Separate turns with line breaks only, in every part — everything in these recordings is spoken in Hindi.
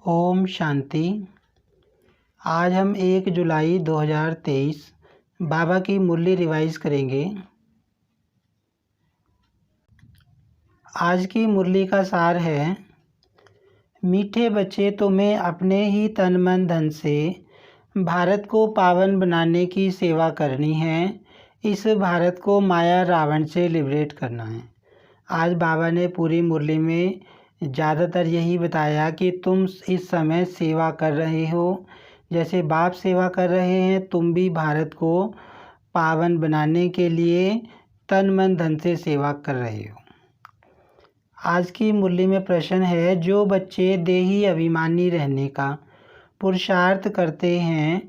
ओम शांति। आज हम 1 जुलाई 2023 बाबा की मुरली रिवाइज करेंगे। आज की मुरली का सार है, मीठे बच्चे, तुम्हें अपने ही तन मन धन से भारत को पावन बनाने की सेवा करनी है। इस भारत को माया रावण से लिबरेट करना है। आज बाबा ने पूरी मुरली में ज़्यादातर यही बताया कि तुम इस समय सेवा कर रहे हो, जैसे बाप सेवा कर रहे हैं, तुम भी भारत को पावन बनाने के लिए तन मन धन से सेवा कर रहे हो। आज की मुरली में प्रश्न है, जो बच्चे देही अभिमानी रहने का पुरुषार्थ करते हैं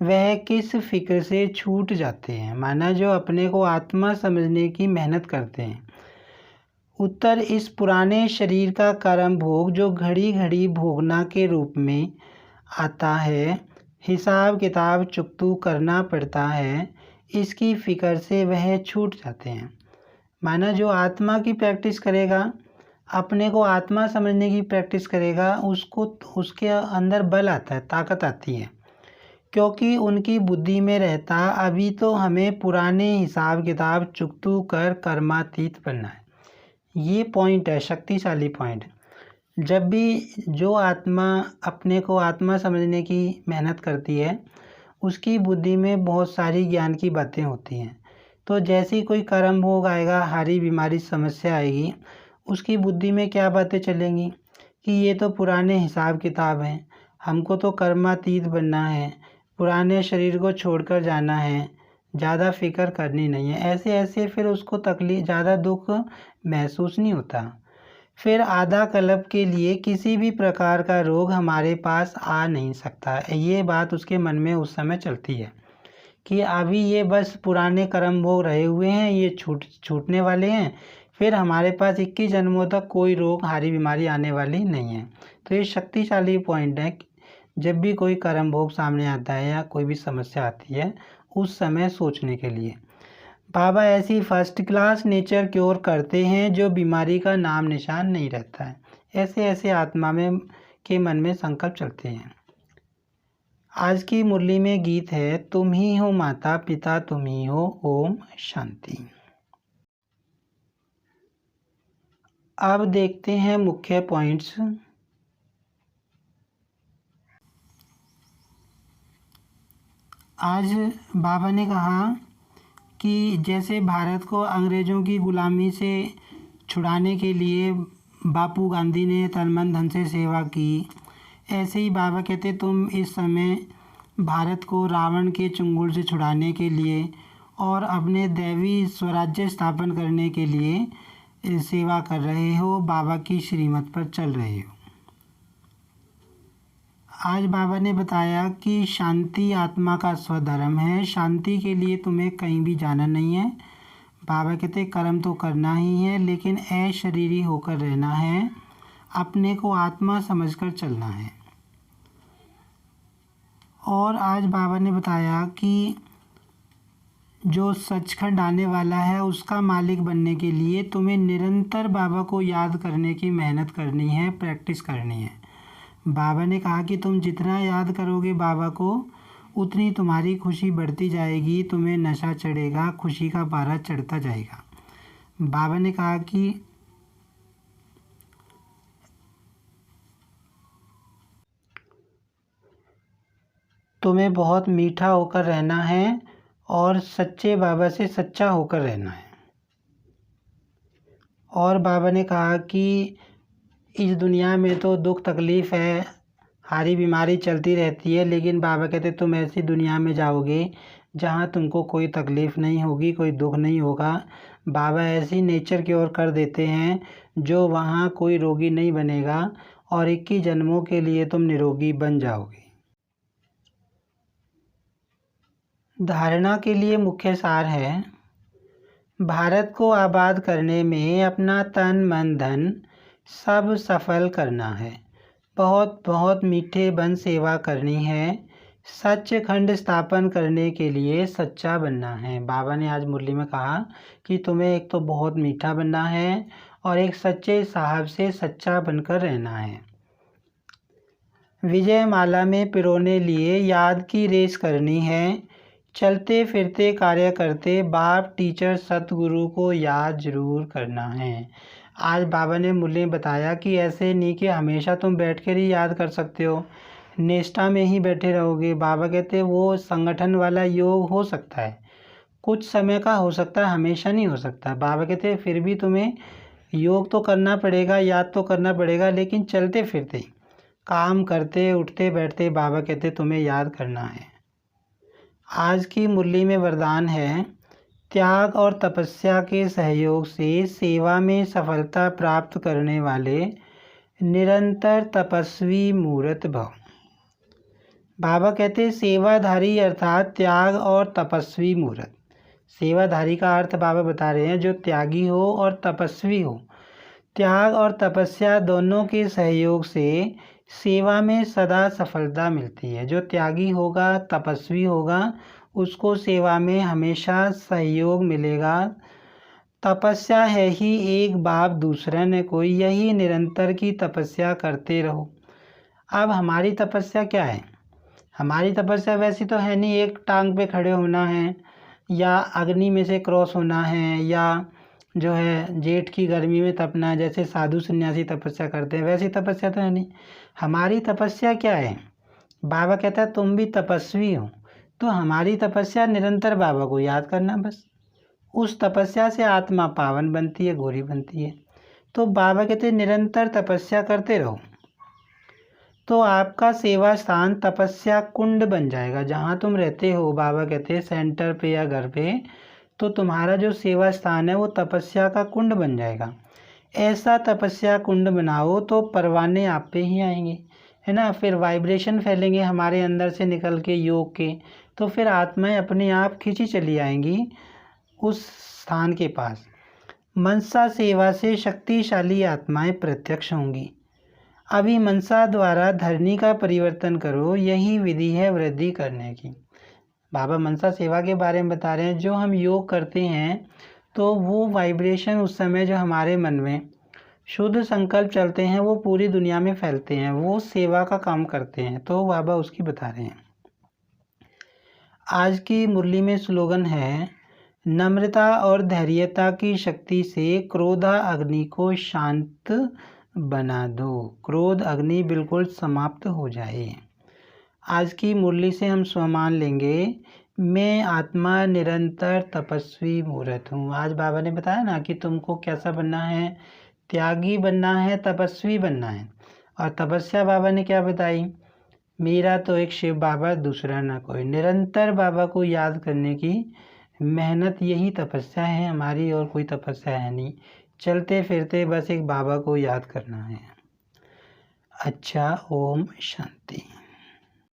वह किस फिक्र से छूट जाते हैं। माना जो अपने को आत्मा समझने की मेहनत करते हैं। उत्तर, इस पुराने शरीर का कर्म भोग जो घड़ी घड़ी भोगना के रूप में आता है, हिसाब किताब चुकतू करना पड़ता है, इसकी फ़िक्र से वह छूट जाते हैं। माना जो आत्मा की प्रैक्टिस करेगा, अपने को आत्मा समझने की प्रैक्टिस करेगा, उसको उसके अंदर बल आता है, ताकत आती है, क्योंकि उनकी बुद्धि में रहता अभी तो हमें पुराने हिसाब किताब चुकतू कर कर्मातीत बनना है। ये पॉइंट है, शक्तिशाली पॉइंट। जब भी जो आत्मा अपने को आत्मा समझने की मेहनत करती है, उसकी बुद्धि में बहुत सारी ज्ञान की बातें होती हैं। तो जैसे ही कोई कर्म भोग आएगा, हारी बीमारी समस्या आएगी, उसकी बुद्धि में क्या बातें चलेंगी कि ये तो पुराने हिसाब किताब हैं, हमको तो कर्मातीत बनना है, पुराने शरीर को छोड़कर जाना है, ज़्यादा फिक्र करनी नहीं है। ऐसे ऐसे फिर उसको तकलीफ, ज़्यादा दुख महसूस नहीं होता। फिर आधा कल्प के लिए किसी भी प्रकार का रोग हमारे पास आ नहीं सकता। ये बात उसके मन में उस समय चलती है कि अभी ये बस पुराने कर्म भोग रहे हुए हैं, ये छूटने वाले हैं, फिर हमारे पास 21 जन्मों तक कोई रोग, हारी बीमारी आने वाली नहीं है। तो ये शक्तिशाली पॉइंट है। जब भी कोई कर्म भोग सामने आता है या कोई भी समस्या आती है, उस समय सोचने के लिए बाबा ऐसी फर्स्ट क्लास नेचर क्योर करते हैं जो बीमारी का नाम निशान नहीं रहता है। ऐसे ऐसे आत्मा में के मन में संकल्प चलते हैं। आज की मुरली में गीत है, तुम ही हो माता पिता, तुम ही हो, ओम शांति। अब देखते हैं मुख्य पॉइंट्स। आज बाबा ने कहा कि जैसे भारत को अंग्रेज़ों की ग़ुलामी से छुड़ाने के लिए बापू गांधी ने तन मन धन से सेवा की, ऐसे ही बाबा कहते तुम इस समय भारत को रावण के चंगुल से छुड़ाने के लिए और अपने दैवी स्वराज्य स्थापन करने के लिए सेवा कर रहे हो, बाबा की श्रीमत पर चल रहे हो। आज बाबा ने बताया कि शांति आत्मा का स्वधर्म है, शांति के लिए तुम्हें कहीं भी जाना नहीं है। बाबा कहते कर्म तो करना ही है, लेकिन अशरीरी होकर रहना है, अपने को आत्मा समझकर चलना है। और आज बाबा ने बताया कि जो सचखंड आने वाला है उसका मालिक बनने के लिए तुम्हें निरंतर बाबा को याद करने की मेहनत करनी है, प्रैक्टिस करनी है। बाबा ने कहा कि तुम जितना याद करोगे बाबा को, उतनी तुम्हारी खुशी बढ़ती जाएगी, तुम्हें नशा चढ़ेगा, खुशी का पारा चढ़ता जाएगा। बाबा ने कहा कि तुम्हें बहुत मीठा होकर रहना है और सच्चे बाबा से सच्चा होकर रहना है। और बाबा ने कहा कि इस दुनिया में तो दुख तकलीफ़ है, हारी बीमारी चलती रहती है, लेकिन बाबा कहते तुम ऐसी दुनिया में जाओगे जहाँ तुमको कोई तकलीफ़ नहीं होगी, कोई दुख नहीं होगा। बाबा ऐसी नेचर की ओर कर देते हैं जो वहाँ कोई रोगी नहीं बनेगा और 21 जन्मों के लिए तुम निरोगी बन जाओगे। धारणा के लिए मुख्य सार है, भारत को आबाद करने में अपना तन मन धन सब सफल करना है, बहुत बहुत मीठे बन सेवा करनी है, सचखंड स्थापन करने के लिए सच्चा बनना है। बाबा ने आज मुरली में कहा कि तुम्हें एक तो बहुत मीठा बनना है और एक सच्चे साहब से सच्चा बनकर रहना है। विजय माला में पिरोने लिए याद की रेस करनी है। चलते फिरते कार्य करते बाप टीचर सतगुरु को याद जरूर करना है। आज बाबा ने मुझे बताया कि ऐसे नहीं कि हमेशा तुम बैठ कर ही याद कर सकते हो, निष्ठा में ही बैठे रहोगे। बाबा कहते हैं वो संगठन वाला योग हो सकता है, कुछ समय का हो सकता है, हमेशा नहीं हो सकता। बाबा कहते हैं फिर भी तुम्हें योग तो करना पड़ेगा, याद तो करना पड़ेगा, लेकिन चलते फिरते काम करते उठते बैठते बाबा कहते तुम्हें याद करना है। आज की मुरली में वरदान है, त्याग और तपस्या के सहयोग से सेवा में सफलता प्राप्त करने वाले निरंतर तपस्वी मूर्त भव। बाबा कहते सेवाधारी अर्थात त्याग और तपस्वी मूर्त। सेवाधारी का अर्थ बाबा बता रहे हैं जो त्यागी हो और तपस्वी हो। त्याग और तपस्या दोनों के सहयोग से सेवा में सदा सफलता मिलती है। जो त्यागी होगा, तपस्वी होगा, उसको सेवा में हमेशा सहयोग मिलेगा। तपस्या है ही एक बाप दूसरा न कोई, यही निरंतर की तपस्या करते रहो। अब हमारी तपस्या क्या है? हमारी तपस्या वैसी तो है नहीं एक टांग पे खड़े होना है, या अग्नि में से क्रॉस होना है, या जो है जेठ की गर्मी में तपना है जैसे साधु सन्यासी तपस्या करते हैं, वैसी तपस्या तो है नहीं। हमारी तपस्या क्या है? बाबा कहता है तुम भी तपस्वी हो, तो हमारी तपस्या निरंतर बाबा को याद करना। बस उस तपस्या से आत्मा पावन बनती है, गोरी बनती है। तो बाबा कहते हैं निरंतर तपस्या करते रहो, तो आपका सेवा स्थान तपस्या कुंड बन जाएगा। जहाँ तुम रहते हो, बाबा कहते हैं सेंटर पे या घर पे, तो तुम्हारा जो सेवा स्थान है वो तपस्या का कुंड बन जाएगा। ऐसा तपस्या कुंड बनाओ तो परवाने आप पे ही आएंगे, है ना। फिर वाइब्रेशन फैलेंगे हमारे अंदर से निकल के योग के, तो फिर आत्माएं अपने आप खींची चली आएंगी उस स्थान के पास। मनसा सेवा से शक्तिशाली आत्माएं प्रत्यक्ष होंगी। अभी मनसा द्वारा धरनी का परिवर्तन करो, यही विधि है वृद्धि करने की। बाबा मनसा सेवा के बारे में बता रहे हैं। जो हम योग करते हैं तो वो वाइब्रेशन उस समय जो हमारे मन में शुद्ध संकल्प चलते हैं वो पूरी दुनिया में फैलते हैं, वो सेवा का काम करते हैं। तो बाबा उसकी बता रहे हैं। आज की मुरली में स्लोगन है, नम्रता और धैर्यता की शक्ति से क्रोधा अग्नि को शांत बना दो, क्रोध अग्नि बिल्कुल समाप्त हो जाए। आज की मुरली से हम स्वमान लेंगे, मैं आत्मा निरंतर तपस्वी मूर्त हूँ। आज बाबा ने बताया ना कि तुमको कैसा बनना है, त्यागी बनना है, तपस्वी बनना है। और तपस्या बाबा ने क्या बताई, मेरा तो एक शिव बाबा दूसरा ना कोई। निरंतर बाबा को याद करने की मेहनत यही तपस्या है हमारी, और कोई तपस्या है नहीं। चलते फिरते बस एक बाबा को याद करना है। अच्छा, ओम शांति।